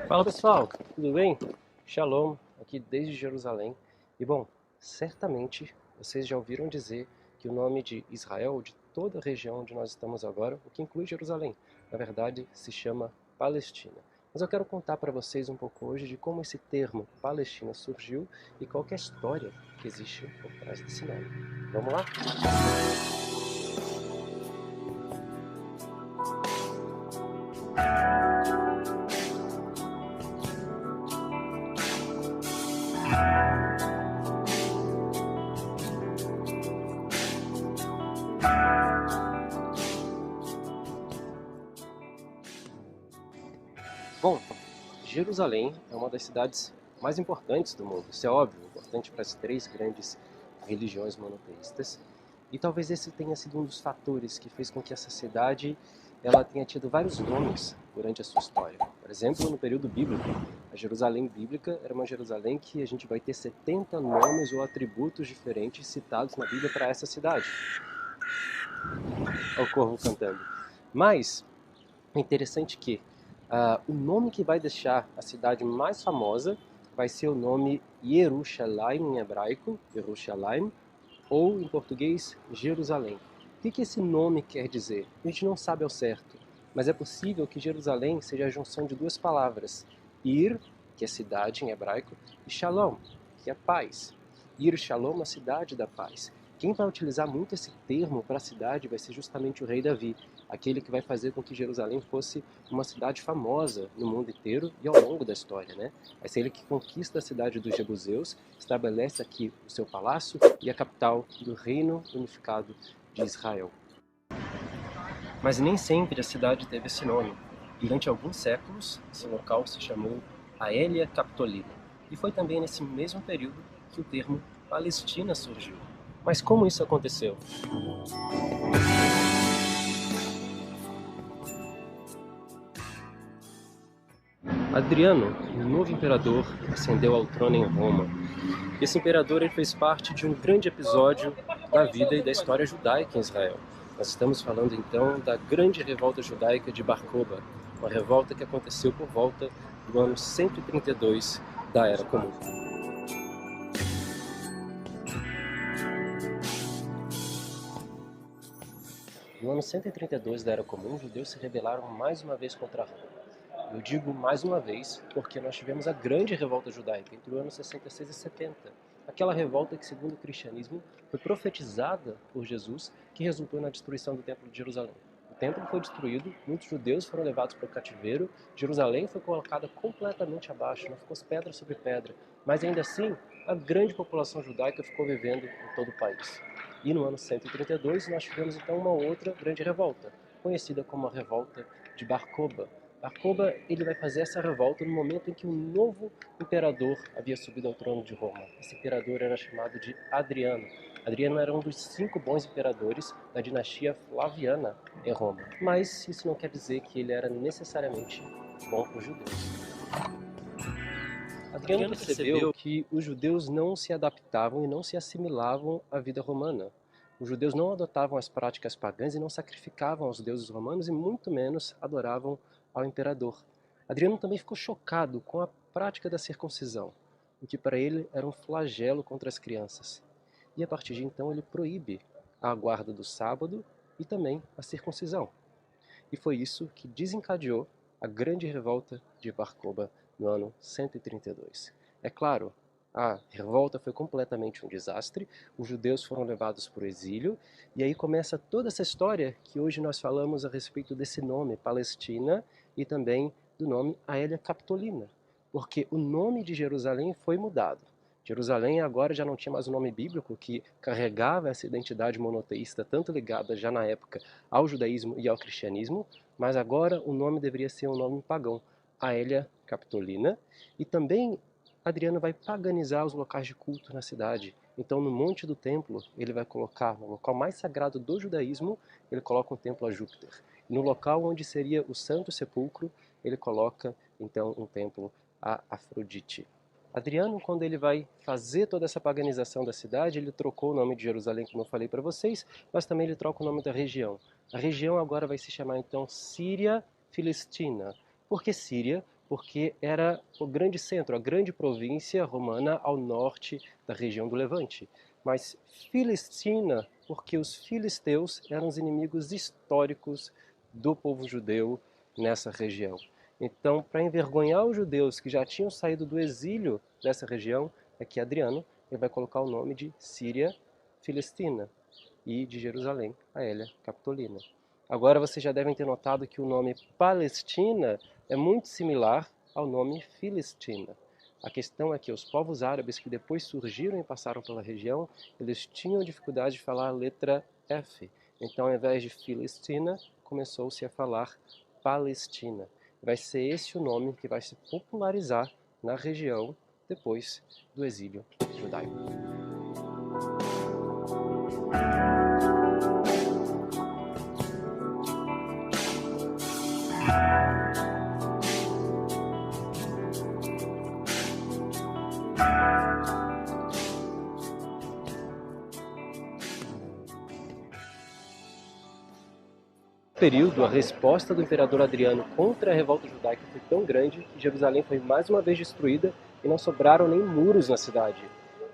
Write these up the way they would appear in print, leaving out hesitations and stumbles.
Fala pessoal, tudo bem? Shalom, aqui desde Jerusalém. E bom, certamente vocês já ouviram dizer que o nome de Israel, de toda a região onde nós estamos agora, o que inclui Jerusalém, na verdade se chama Palestina. Mas eu quero contar para vocês um pouco hoje de como esse termo Palestina surgiu e qual que é a história que existe por trás desse nome. Vamos lá? Bom, Jerusalém é uma das cidades mais importantes do mundo. Isso é óbvio, importante para as três grandes religiões monoteístas. E talvez esse tenha sido um dos fatores que fez com que essa cidade ela tenha tido vários nomes durante a sua história. Por exemplo, no período bíblico, a Jerusalém bíblica era uma Jerusalém que a gente vai ter 70 nomes ou atributos diferentes citados na Bíblia para essa cidade. Olha o corvo cantando. Mas é interessante que o nome que vai deixar a cidade mais famosa vai ser o nome Yerushalayim em hebraico, Yerushalayim, ou em português, Jerusalém. O que esse nome quer dizer? A gente não sabe ao certo, mas é possível que Jerusalém seja a junção de duas palavras, Ir, que é cidade em hebraico, e Shalom, que é paz. Ir Shalom, a cidade da paz. Quem vai utilizar muito esse termo para a cidade vai ser justamente o rei Davi, aquele que vai fazer com que Jerusalém fosse uma cidade famosa no mundo inteiro e ao longo da história, né? Vai ser ele que conquista a cidade dos jebuseus, estabelece aqui o seu palácio e a capital do reino unificado de Israel. Mas nem sempre a cidade teve esse nome. Durante alguns séculos, esse local se chamou Aelia Capitolina. E foi também nesse mesmo período que o termo Palestina surgiu. Mas como isso aconteceu? Adriano, o novo imperador, ascendeu ao trono em Roma. Esse imperador ele fez parte de um grande episódio da vida e da história judaica em Israel. Nós estamos falando então da grande revolta judaica de Bar Kokhba, uma revolta que aconteceu por volta do ano 132 da Era Comum. No ano 132 da Era Comum, os judeus se rebelaram mais uma vez contra Roma. Eu digo mais uma vez porque nós tivemos a grande revolta judaica entre o ano 66 e 70. Aquela revolta que, segundo o cristianismo, foi profetizada por Jesus, que resultou na destruição do Templo de Jerusalém. O templo foi destruído, muitos judeus foram levados para o cativeiro, Jerusalém foi colocada completamente abaixo, não ficou pedra sobre pedra, mas ainda assim, a grande população judaica ficou vivendo em todo o país. E no ano 132 nós tivemos então uma outra grande revolta, conhecida como a Revolta de Bar Kokhba. Bar Kokhba ele vai fazer essa revolta no momento em que um novo imperador havia subido ao trono de Roma. Esse imperador era chamado de Adriano. Adriano era um dos 5 bons imperadores da dinastia Flaviana em Roma. Mas isso não quer dizer que ele era necessariamente bom com os judeus. Adriano percebeu que os judeus não se adaptavam e não se assimilavam à vida romana. Os judeus não adotavam as práticas pagãs e não sacrificavam aos deuses romanos e muito menos adoravam ao imperador. Adriano também ficou chocado com a prática da circuncisão, o que para ele era um flagelo contra as crianças. E a partir de então ele proíbe a guarda do sábado e também a circuncisão. E foi isso que desencadeou a grande revolta de Bar Kokhba no ano 132. É claro, a revolta foi completamente um desastre, os judeus foram levados para o exílio, e aí começa toda essa história que hoje nós falamos a respeito desse nome, Palestina, e também do nome Aelia Capitolina, porque o nome de Jerusalém foi mudado. Jerusalém agora já não tinha mais o nome bíblico que carregava essa identidade monoteísta, tanto ligada já na época ao judaísmo e ao cristianismo, mas agora o nome deveria ser um nome pagão, Aelia Capitolina, e também Adriano vai paganizar os locais de culto na cidade. Então, no Monte do Templo, ele vai colocar, no local mais sagrado do judaísmo, ele coloca um templo a Júpiter. No local onde seria o Santo Sepulcro, ele coloca, então, um templo a Afrodite. Adriano, quando ele vai fazer toda essa paganização da cidade, ele trocou o nome de Jerusalém, como eu falei para vocês, mas também ele troca o nome da região. A região agora vai se chamar, então, Síria Filistina. Por que Síria? porque era o grande centro, a grande província romana ao norte da região do Levante. Mas Filistina, porque os filisteus eram os inimigos históricos do povo judeu nessa região. Então, para envergonhar os judeus que já tinham saído do exílio dessa região, é que Adriano ele vai colocar o nome de Síria Filistina e de Jerusalém, a Hélia Capitolina. Agora vocês já devem ter notado que o nome Palestina é muito similar ao nome Filistina. A questão é que os povos árabes que depois surgiram e passaram pela região, eles tinham dificuldade de falar a letra F. Então, ao invés de Filistina, começou-se a falar Palestina. Vai ser esse o nome que vai se popularizar na região depois do exílio judaico. Período, a resposta do imperador Adriano contra a revolta judaica foi tão grande que Jerusalém foi mais uma vez destruída e não sobraram nem muros na cidade.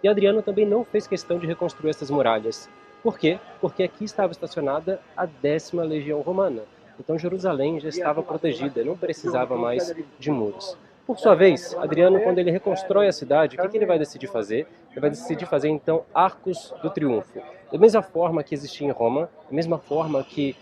E Adriano também não fez questão de reconstruir essas muralhas. Por quê? Porque aqui estava estacionada a 10ª Legião Romana. Então Jerusalém já estava protegida, não precisava mais de muros. Por sua vez, Adriano, quando ele reconstrói a cidade, o que ele vai decidir fazer? Ele vai decidir fazer, então, arcos do triunfo. Da mesma forma que existia em Roma, da mesma forma que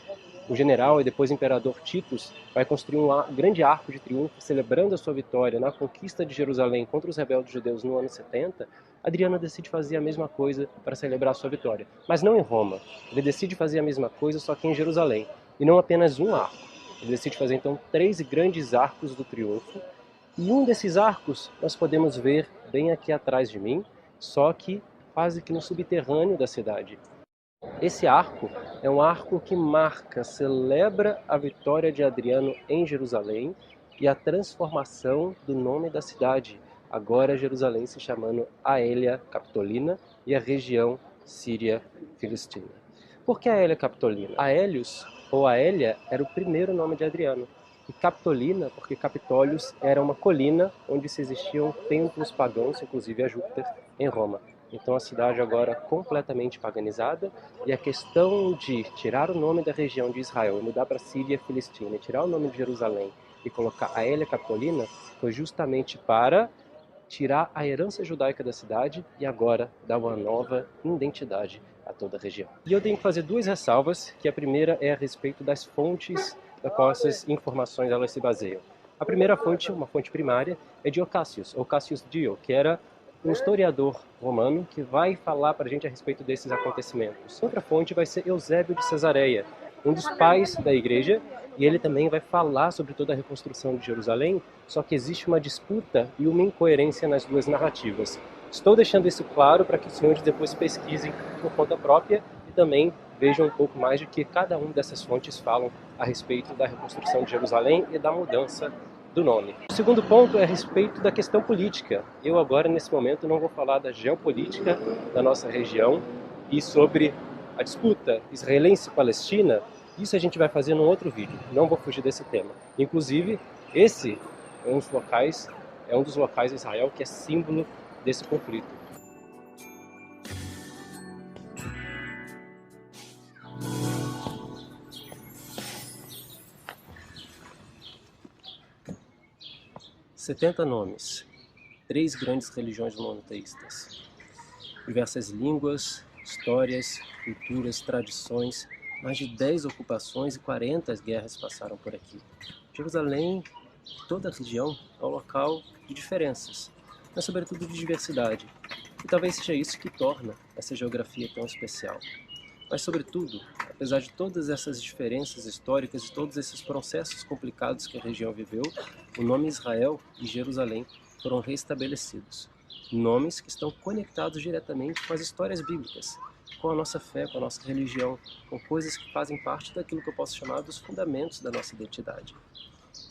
o general e depois imperador Titus vai construir um grande arco de triunfo celebrando a sua vitória na conquista de Jerusalém contra os rebeldes judeus no ano 70, Adriano decide fazer a mesma coisa para celebrar a sua vitória. Mas não em Roma. Ele decide fazer a mesma coisa, só que em Jerusalém. E não apenas um arco. Ele decide fazer então 3 grandes arcos do triunfo. E um desses arcos nós podemos ver bem aqui atrás de mim, só que quase que no subterrâneo da cidade. Esse arco é um arco que marca, celebra a vitória de Adriano em Jerusalém e a transformação do nome da cidade, agora Jerusalém se chamando Aélia Capitolina e a região Síria Filistina. Por que Aélia Capitolina? Aélios ou Aélia era o primeiro nome de Adriano. E Capitolina, porque Capitolius era uma colina onde se existiam templos pagãos, inclusive a Júpiter, em Roma. Então a cidade agora completamente paganizada, e a questão de tirar o nome da região de Israel e mudar para Síria Filistina, e tirar o nome de Jerusalém e colocar Aélia Capitolina, foi justamente para tirar a herança judaica da cidade e agora dar uma nova identidade a toda a região. E eu tenho que fazer 2 ressalvas, que a primeira é a respeito das fontes da qual essas informações elas se baseiam. A primeira fonte, uma fonte primária, é de Cassius Dio, que era um historiador romano que vai falar para a gente a respeito desses acontecimentos. Outra fonte vai ser Eusébio de Cesareia, um dos pais da igreja, e ele também vai falar sobre toda a reconstrução de Jerusalém, só que existe uma disputa e uma incoerência nas 2 narrativas. Estou deixando isso claro para que os senhores depois pesquisem por conta própria e também vejam um pouco mais de que cada uma dessas fontes falam a respeito da reconstrução de Jerusalém e da mudança do nome. O segundo ponto é a respeito da questão política. Eu agora, nesse momento, não vou falar da geopolítica da nossa região e sobre a disputa israelense-palestina. Isso a gente vai fazer num outro vídeo, não vou fugir desse tema. Inclusive, esse é um dos locais de Israel que é símbolo desse conflito. "70 nomes, 3 grandes religiões monoteístas, diversas línguas, histórias, culturas, tradições, mais de 10 ocupações e 40 guerras passaram por aqui. Jerusalém, toda a região, é um local de diferenças, mas sobretudo de diversidade. E talvez seja isso que torna essa geografia tão especial. Mas sobretudo, apesar de todas essas diferenças históricas e todos esses processos complicados que a região viveu, o nome Israel e Jerusalém foram restabelecidos. Nomes que estão conectados diretamente com as histórias bíblicas, com a nossa fé, com a nossa religião, com coisas que fazem parte daquilo que eu posso chamar dos fundamentos da nossa identidade.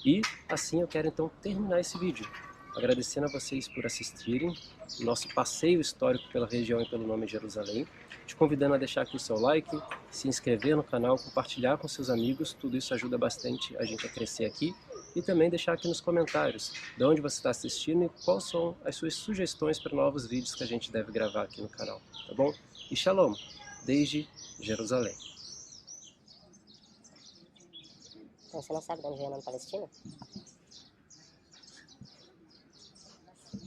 E assim eu quero então terminar esse vídeo, agradecendo a vocês por assistirem o nosso passeio histórico pela região e pelo nome Jerusalém, te convidando a deixar aqui o seu like, se inscrever no canal, compartilhar com seus amigos, tudo isso ajuda bastante a gente a crescer aqui e também deixar aqui nos comentários de onde você está assistindo e quais são as suas sugestões para novos vídeos que a gente deve gravar aqui no canal, tá bom? E Shalom, desde Jerusalém. Então, você não sabe de onde vem o nome Palestina?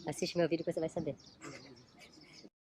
Assiste meu vídeo que você vai saber.